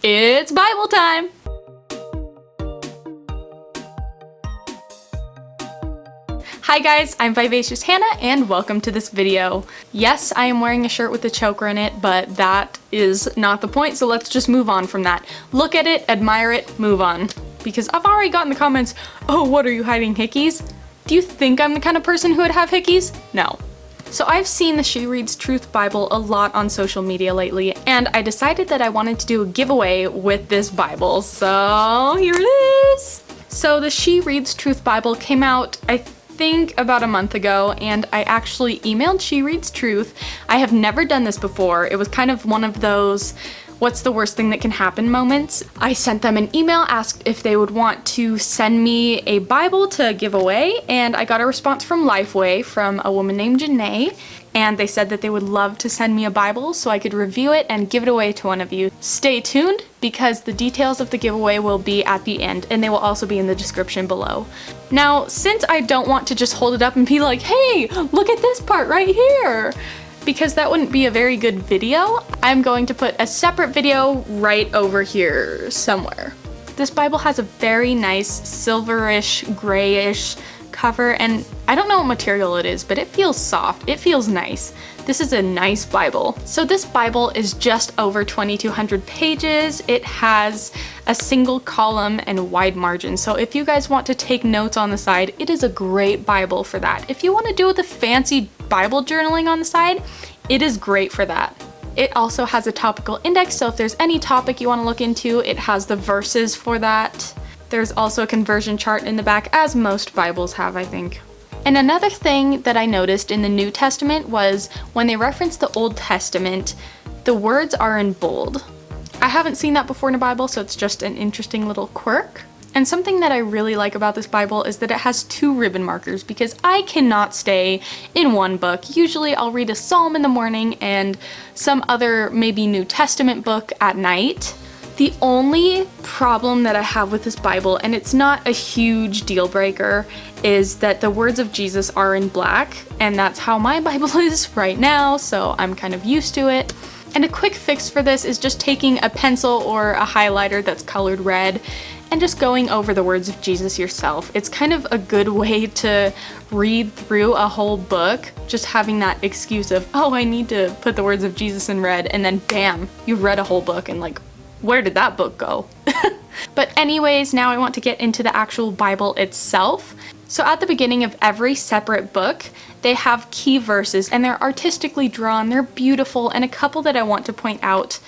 It's Bible time! Hi guys, I'm Vivacious Hannah and welcome to this video. Yes, I am wearing a shirt with a choker in it, but that is not the point, so let's just move on from that. Look at it, admire it, move on. Because I've already gotten the comments, oh, what are you hiding, hickeys? Do you think I'm the kind of person who would have hickeys? No. So I've seen the She Reads Truth Bible a lot on social media lately, and I decided that I wanted to do a giveaway with this Bible, so here it is! So the She Reads Truth Bible came out, I think about a month ago, and I actually emailed She Reads Truth. I have never done this before. It was kind of one of those what's the worst thing that can happen moments. I sent them an email, asked if they would want to send me a Bible to give away, and I got a response from Lifeway from a woman named Janae, and they said that they would love to send me a Bible so I could review it and give it away to one of you. Stay tuned because the details of the giveaway will be at the end, and they will also be in the description below. Now, since I don't want to just hold it up and be like, hey, look at this part right here, because that wouldn't be a very good video, I'm going to put a separate video right over here somewhere. This Bible has a very nice silverish, grayish cover, and I don't know what material it is, but it feels soft. It feels nice. This is a nice Bible. So this Bible is just over 2,200 pages. It has a single column and wide margin. So if you guys want to take notes on the side, it is a great Bible for that. If you want to do with the fancy Bible journaling on the side, it is great for that. It also has a topical index, so if there's any topic you want to look into, it has the verses for that. There's also a conversion chart in the back, as most Bibles have, I think. And another thing that I noticed in the New Testament was when they reference the Old Testament, the words are in bold. I haven't seen that before in a Bible, so it's just an interesting little quirk. And something that I really like about this Bible is that it has 2 ribbon markers, because I cannot stay in one book. Usually I'll read a psalm in the morning and some other maybe New Testament book at night. The only problem that I have with this Bible, and it's not a huge deal breaker, is that the words of Jesus are in black, and that's how my Bible is right now, so I'm kind of used to it. And a quick fix for this is just taking a pencil or a highlighter that's colored red and just going over the words of Jesus yourself. It's kind of a good way to read through a whole book, just having that excuse of, oh, I need to put the words of Jesus in red, and then bam, you've read a whole book and like, where did that book go? But anyways, now I want to get into the actual Bible itself. So at the beginning of every separate book, they have key verses, and they're artistically drawn, they're beautiful, and a couple that I want to point out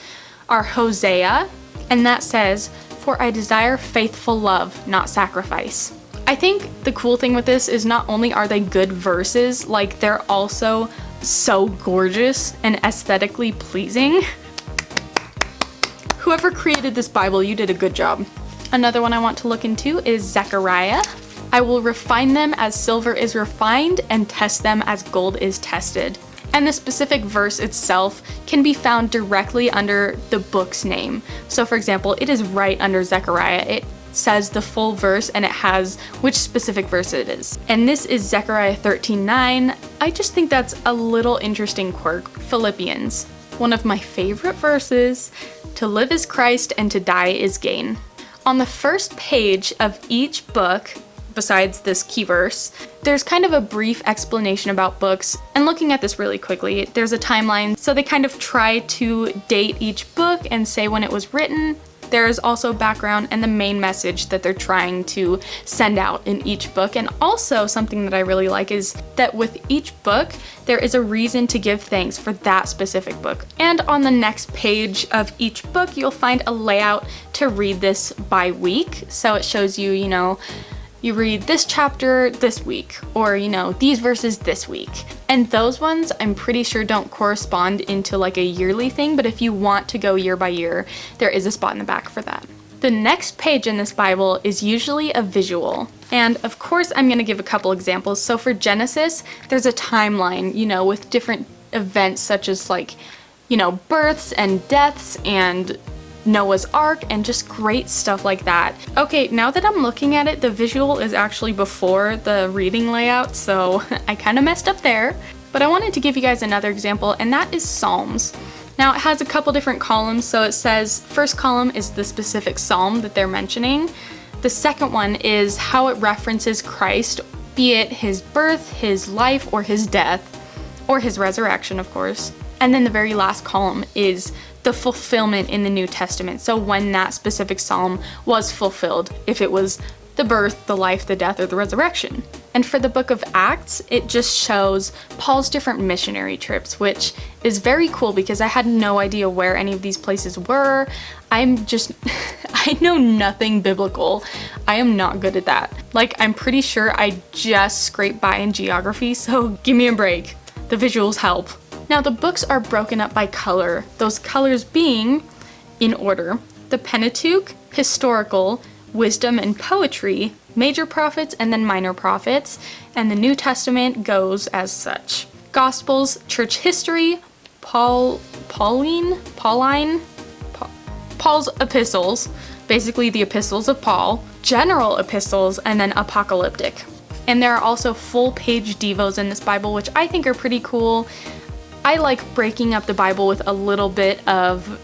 are Hosea, and that says, "For I desire faithful love, not sacrifice." I think the cool thing with this is not only are they good verses, like they're also so gorgeous and aesthetically pleasing. Whoever created this Bible, you did a good job. Another one I want to look into is Zechariah. "I will refine them as silver is refined and test them as gold is tested." And the specific verse itself can be found directly under the book's name. So for example, it is right under Zechariah. It says the full verse and it has which specific verse it is. And this is Zechariah 13:9. I just think that's a little interesting quirk. Philippians, one of my favorite verses, "To live is Christ and to die is gain." On the first page of each book, besides this key verse, there's kind of a brief explanation about books. And looking at this really quickly, there's a timeline, so they kind of try to date each book and say when it was written. There's also background and the main message that they're trying to send out in each book. And also something that I really like is that with each book, there is a reason to give thanks for that specific book. And on the next page of each book, you'll find a layout to read this by week. So it shows you, you read this chapter this week, or these verses this week. And those ones I'm pretty sure don't correspond into like a yearly thing, but if you want to go year by year, there is a spot in the back for that. The next page in this Bible is usually a visual. And of course I'm gonna give a couple examples. So for Genesis, there's a timeline, with different events such as births and deaths and Noah's Ark and just great stuff like that. Okay, now that I'm looking at it, the visual is actually before the reading layout, so I kind of messed up there. But I wanted to give you guys another example, and that is Psalms. Now it has a couple different columns, so it says first column is the specific psalm that they're mentioning. The second one is how it references Christ, be it his birth, his life, or his death, or his resurrection, of course. And then the very last column is the fulfillment in the New Testament. So when that specific psalm was fulfilled, if it was the birth, the life, the death, or the resurrection. And for the book of Acts, it just shows Paul's different missionary trips, which is very cool because I had no idea where any of these places were. I know nothing biblical. I am not good at that. Like, I'm pretty sure I just scraped by in geography, so give me a break. The visuals help. Now, the books are broken up by color, those colors being, in order, the Pentateuch, historical, wisdom and poetry, major prophets, and then minor prophets, and the New Testament goes as such. Gospels, church history, Paul's epistles, basically the epistles of Paul, general epistles, and then apocalyptic. And there are also full-page devos in this Bible, which I think are pretty cool. I like breaking up the Bible with a little bit of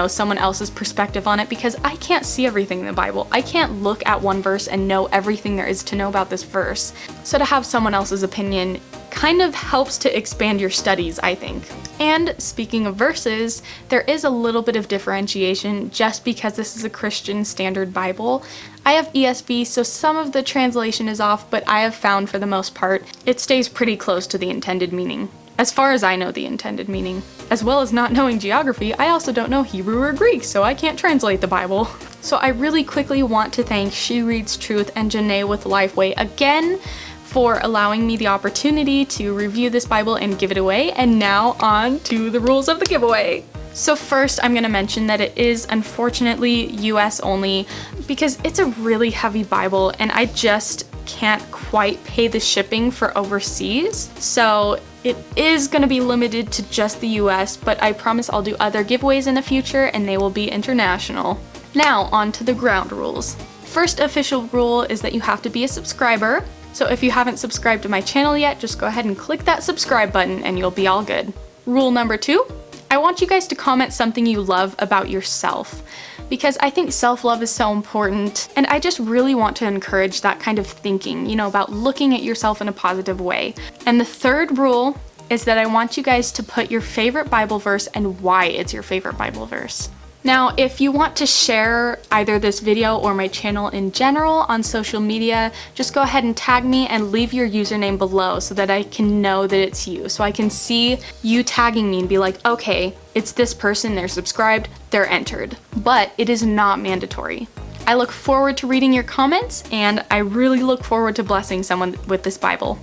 someone else's perspective on it because I can't see everything in the Bible. I can't look at one verse and know everything there is to know about this verse. So to have someone else's opinion kind of helps to expand your studies, I think. And speaking of verses, there is a little bit of differentiation just because this is a Christian Standard Bible. I have ESV, so some of the translation is off, but I have found for the most part, it stays pretty close to the intended meaning. As far as I know the intended meaning. As well as not knowing geography, I also don't know Hebrew or Greek, so I can't translate the Bible. So I really quickly want to thank She Reads Truth and Janae with Lifeway again for allowing me the opportunity to review this Bible and give it away. And now on to the rules of the giveaway. So first, I'm going to mention that it is unfortunately US only because it's a really heavy Bible and I just can't quite pay the shipping for overseas. So it is going to be limited to just the US, but I promise I'll do other giveaways in the future and they will be international. Now on to the ground rules. First official rule is that you have to be a subscriber. So if you haven't subscribed to my channel yet, just go ahead and click that subscribe button and you'll be all good. Rule number 2, I want you guys to comment something you love about yourself because I think self-love is so important and I just really want to encourage that kind of thinking, about looking at yourself in a positive way. And the third rule is that I want you guys to put your favorite Bible verse and why it's your favorite Bible verse. Now, if you want to share either this video or my channel in general on social media, just go ahead and tag me and leave your username below so that I can know that it's you. So I can see you tagging me and be like, okay, it's this person, they're subscribed, they're entered. But it is not mandatory. I look forward to reading your comments and I really look forward to blessing someone with this Bible.